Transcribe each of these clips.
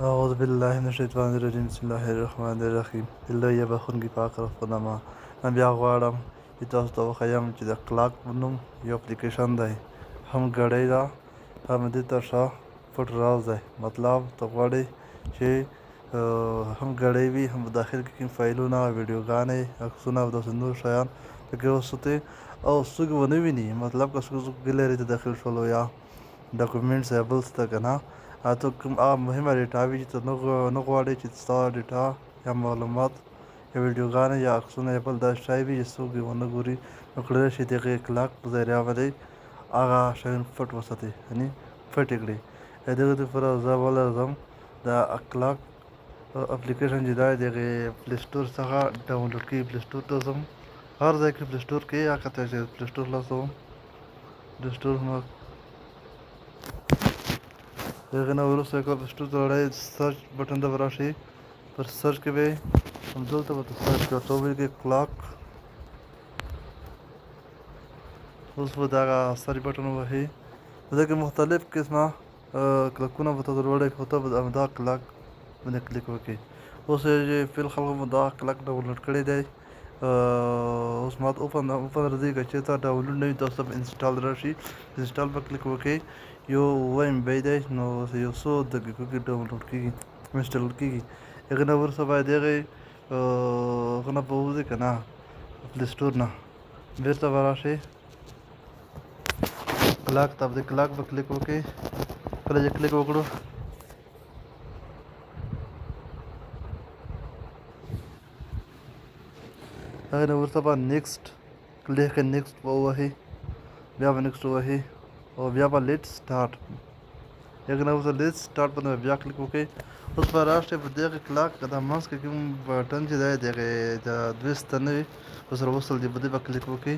أعوذ بالله من الشیطان الرجیم بسم الله الرحمن الرحیم الله یې بخښونکی پاک رب په نامه من بیا غواړم چې تاسو ته وښیم چې د کلاک په نوم یو اپلیکیشن دی هم ګړۍ ده هم دې ته ښه پټ راز دی مطلب ته غواړئ چې هم ګړۍ وي هم په داخل کې کوم فایلونه ویډیوګانې عکسونه او داسې نور شیان پکې وساتئ او څوک ونه ویني مطلب که څوک ګیلري ته داخل شولو یا ډاکومنټس یا بل څه ته که نه ته کوم هغه مهمه ډیټا وي چې ته نه غواړې چې ستا ډیټا یا معلومات یا ویډیوګانې یا عکسونه یا بل داسې شی وي چې څوک یې ونه ګوري نو کړلی شي د هغې کلاک په ذریعه باندې هغه شیان پټ وساتئ یعنې پټ یې کړئ د دغې دپاره زه اوله ځم د کلاک اپلیکیشن چې دی د هغې پلی سټور څخه ډاونلوډ کړي پلی سټور ته ځم هر ځای کې پلی سټور کې هغه ته چې پلی سټور خلاصوم پلی سټور هغې نه وروسته یې پلی سټور ته وړئ سرچ بټن ته به راشئ پر سرچ کې به یې همدلته به سرچ کړئ ورته ولیکئ کلاک اوس به دغه سرچ بټن ووهئ په دې کې مختلف قسمه کلاکونه به ته وړئ خو ته به همدا کلاک باندې کلیک وکړئ اوس چې فیل خلکو مو دا کلاک ډاونلوډ کړی دی اوس ما ته اوپن راځي که چېرته ډاونلوډ نه وي تاسو ته انسټال راشي انسټال به کلیک وکړئ یو 1 MB دی نو یو څو دقیقو کې ډاونلوډ کېږي انسټال کېږي هغې نه وروسته باید هغې هغه نه به ووځي که نه پلی سټور نه بېرته به راشئ کلاک ته د کلاک به کلیک وکړئ کله چې کلیک وکړو هغې نه وروسته به نیکسټ کلیک نیکسټ به ووهئ بیا به نیکسټ ووهئ او بیا به لیټ سټارټ هغې نه وروسته لیټ سټارټ باندې به بیا کلیک وکړئ اوس به راشئ په دغې کلاک د منځ کې کوم بټن چې دی د هغې د دوې ستنې وي ورسره وصل دي په دې به کلیک وکړئ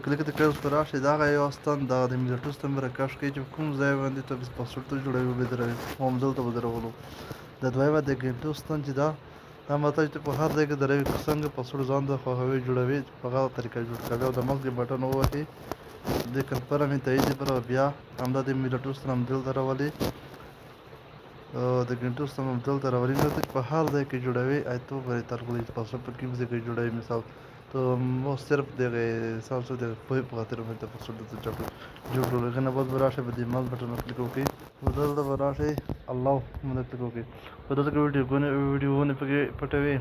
کلیک ته کړئ اوس به راشئ د هغه یو ستن دغه د میلیټو ستن به راکش کړئ چې کوم ځای باندې ته پاسورډ ته جوړوي او بیا دروي همدلته به درولو د دویمه د ګنټو ستن چې ده دا مطلب چې په هر ځای کې دروي که څنګه پاسورډ ځان ته خوښوي جوړوي په هغه طریقه جوړ کوي او د منځ کې بټن ووهئ د کنفرم یې تایید لپاره بیا همدا د میلیټو ستن همدلته راولئ د ګنټو ستن همدلته راولئ نو ته په هر ځای کې جوړوي تو پرې ترغلي پاسورډ په کوم ځای کې جوړوي مثال تو مو صرف دغه مثال څه د پوهې په خاطر باندې پاسورډ ته جوړ کړو هغې نه بعد به راشئ په دې ماوس بټن کلیک وکړئ دلته به راشئ الله باندې کلیک وکړئ په دلته کې ویډیوګانې پکې پټوي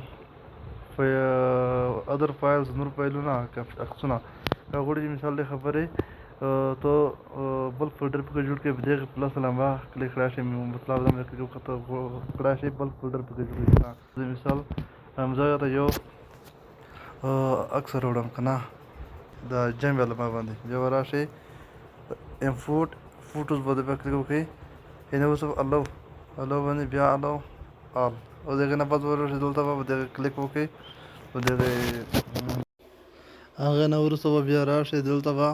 ادر فایلز نور فایلونه عکسونه که غواړئ چې مثال د خبرې تو بل فولډر پکې جوړ کړئ په دغې پلس لمبه کلیک کړای شئ مطلب دا مې کړای شئ بل فولډر پکې جوړ کړئ مثال زه د یو عکس راوړم که نه د جنګ لمبه باندې بیا به راشئ امپورټ فوټوز باندې بیا کلیک وکړئ یعنې اوس الو باندې بیا الو آل او د هغې نه بعد به راشئ دلته به دغې کلیک وکړئ په دغې هغې نه وروسته به بیا راشئ دلته به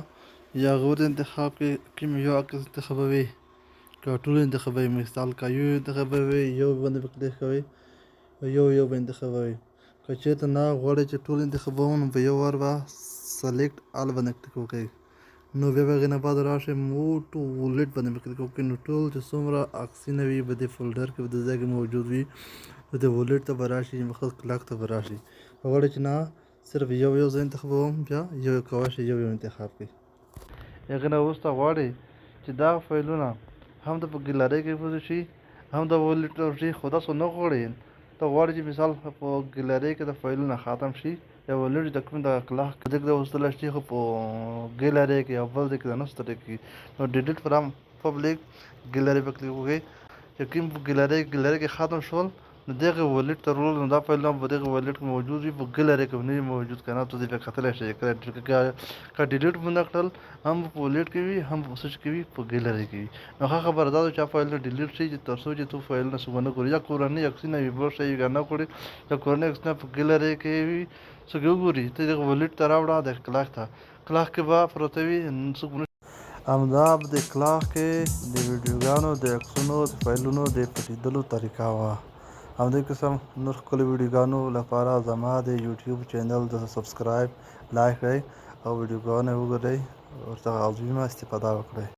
یا غور انتخاب کې کوم یو عکس انتخابوي که ټول انتخابوي مثال که یو انتخابوي یو باندې به کلیک کوئ یو به انتخابوي که چېرته نه غواړئ چې ټول انتخابوم نو په یو وار به سلیکټ آل باندې کلیک وکړئ نو بیا به هغې نه بعد راشئ موټو ولیټ باندې به کلیک وکړئ نو ټول چې څومره عکسونه وي په دې فولډر کې په دې ځای کې موجود وي نو د ولیټ ته به راشئ مخکې کلاک ته به راشئ که غواړئ چې نه صرف یو ځای انتخابوم بیا یو کولی شئ یو انتخاب کړئ هغې نه وروسته غواړئ چې دغه فایلونه هم د په ګیلرۍ کې پوځي شي هم د ولیټ شي خو داسې نه غواړئ ته غواړئ چې مثال په ګیلرۍ کې د فایلونه ختم شي یا ولیټ د کوم د کلاک دغه د وستلی شي خو په ګیلرۍ کې او بل ځای کې د نسته کې نو ډیلیټ فرام پبلیک ګیلرۍ په کلیک وکړئ چې کوم په ګیلرۍ کې ختم شول نو دغه ولیټ ته رول نو دا فایلونه په دغه ولیټ کې موجود وي په ګیلرۍ کې نه وي موجود که نه ته دې بیا کتلی شئ که ډیلیټ مو نه کړل هم په ولیټ کې وي هم په سوچ کې وي په ګیلرۍ کې وي نو ښه خبره دا ده چې فایلونه ډیلیټ شي چې تر څو چې تو فایلونه څوک ونه ګوري یا کورنۍ عکسونه وي بل شی نه غواړي یا کورنۍ عکسونه په ګیلرۍ کې وي څوک وګوري ته دغه ولیټ ته راوړه د کلاک ته کلاک کې به پروته وي څوک همدا د کلاک کې د ویډیوګانو د عکسونو د فایلونو د پټېدلو طریقه وه همدې قسم نور ښکلو ویډیوګانو لپاره زما د یوټیوب چینل د سبسکرایب لایک کړئ او ویډیوګانې وګورئ ورڅخه عظیمه استفاده وکړئ